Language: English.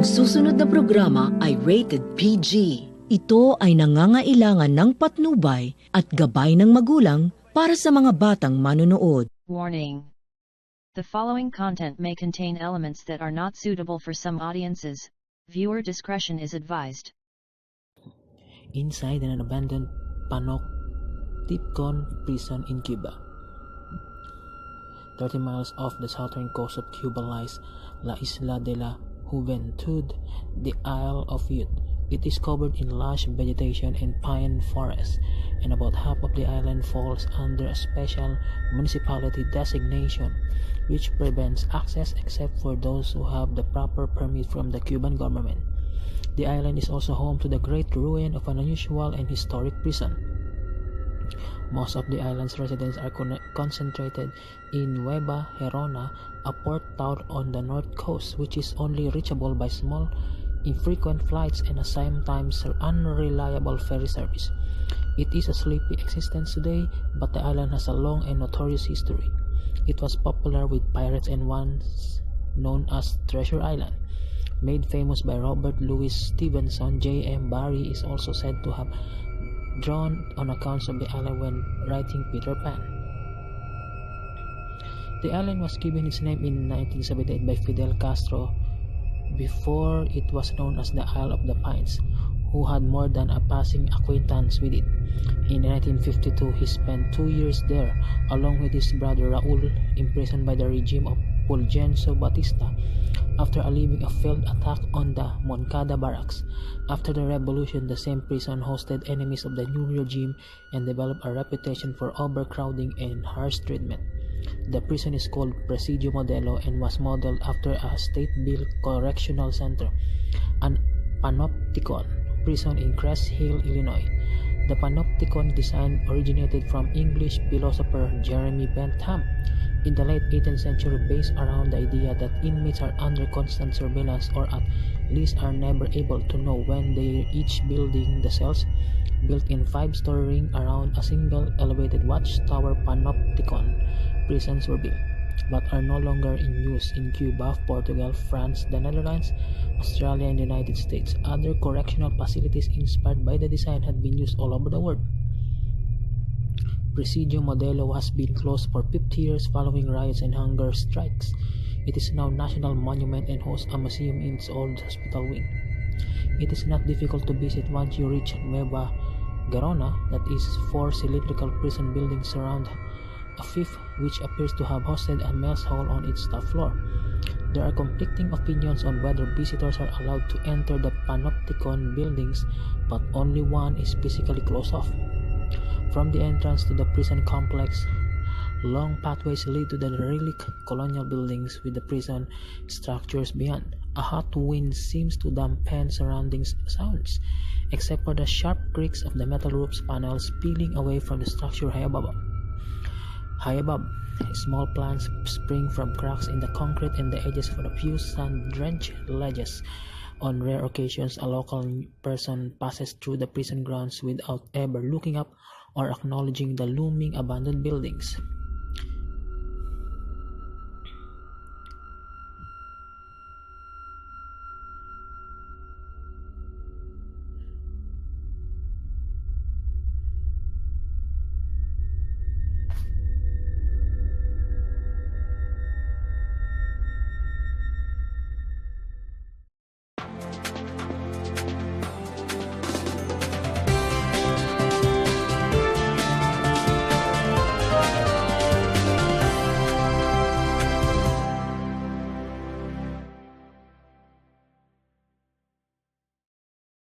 Ang susunod na programa ay rated PG. Ito ay nangangailangan ng patnubay at gabay ng magulang para sa mga batang manonood. Warning. The following content may contain elements that are not suitable for some audiences. Viewer discretion is advised. Inside an abandoned Panopticon prison in Cuba. 30 miles off the southern coast of Cuba lies La Isla de la Juventud, the Isle of Youth. It is covered in lush vegetation and pine forests, and about half of the island falls under a special municipality designation, which prevents access except for those who have the proper permit from the Cuban government. The island is also home to the great ruin of an unusual and historic prison. Most of the island's residents are concentrated in Nueva Gerona, a port town on the north coast, which is only reachable by small, infrequent flights and a sometimes unreliable ferry service. It is a sleepy existence today, but the island has a long and notorious history. It was popular with pirates and once known as Treasure Island. Made famous by Robert Louis Stevenson, J.M. Barrie is also said to have drawn on accounts of the island when writing Peter Pan. The island was given its name in 1978 by Fidel Castro before it was known as the Isle of the Pines, who had more than a passing acquaintance with it. In 1952, he spent 2 years there, along with his brother Raul, imprisoned by the regime of Fulgencio Batista after leaving a failed attack on the Moncada barracks. After the revolution, the same prison hosted enemies of the new regime and developed a reputation for overcrowding and harsh treatment. The prison is called Presidio Modelo and was modeled after a state-built correctional center, an Panopticon prison in Crest Hill, Illinois. The Panopticon design originated from English philosopher Jeremy Bentham in the late 18th century, based around the idea that inmates are under constant surveillance, or at least are never able to know when they are each building the cells. Built in 5-story ring around a single elevated watchtower, Panopticon prisons were built, but are no longer in use in Cuba, Portugal, France, the Netherlands, Australia, and the United States. Other correctional facilities inspired by the design had been used all over the world. Presidio Modelo has been closed for 50 years following riots and hunger strikes. It is now a national monument and hosts a museum in its old hospital wing. It is not difficult to visit once you reach Nueva Gerona, that is 4 cylindrical prison buildings surround a fifth, which appears to have hosted a mess hall on its top floor. There are conflicting opinions on whether visitors are allowed to enter the Panopticon buildings, but only one is physically closed off. From the entrance to the prison complex, long pathways lead to the derelict colonial buildings with the prison structures beyond. A hot wind seems to dampen surrounding sounds, except for the sharp creaks of the metal roof's panels peeling away from the structure high above. Small plants spring from cracks in the concrete and the edges for a few sun-drenched ledges. On rare occasions, a local person passes through the prison grounds without ever looking up or acknowledging the looming abandoned buildings.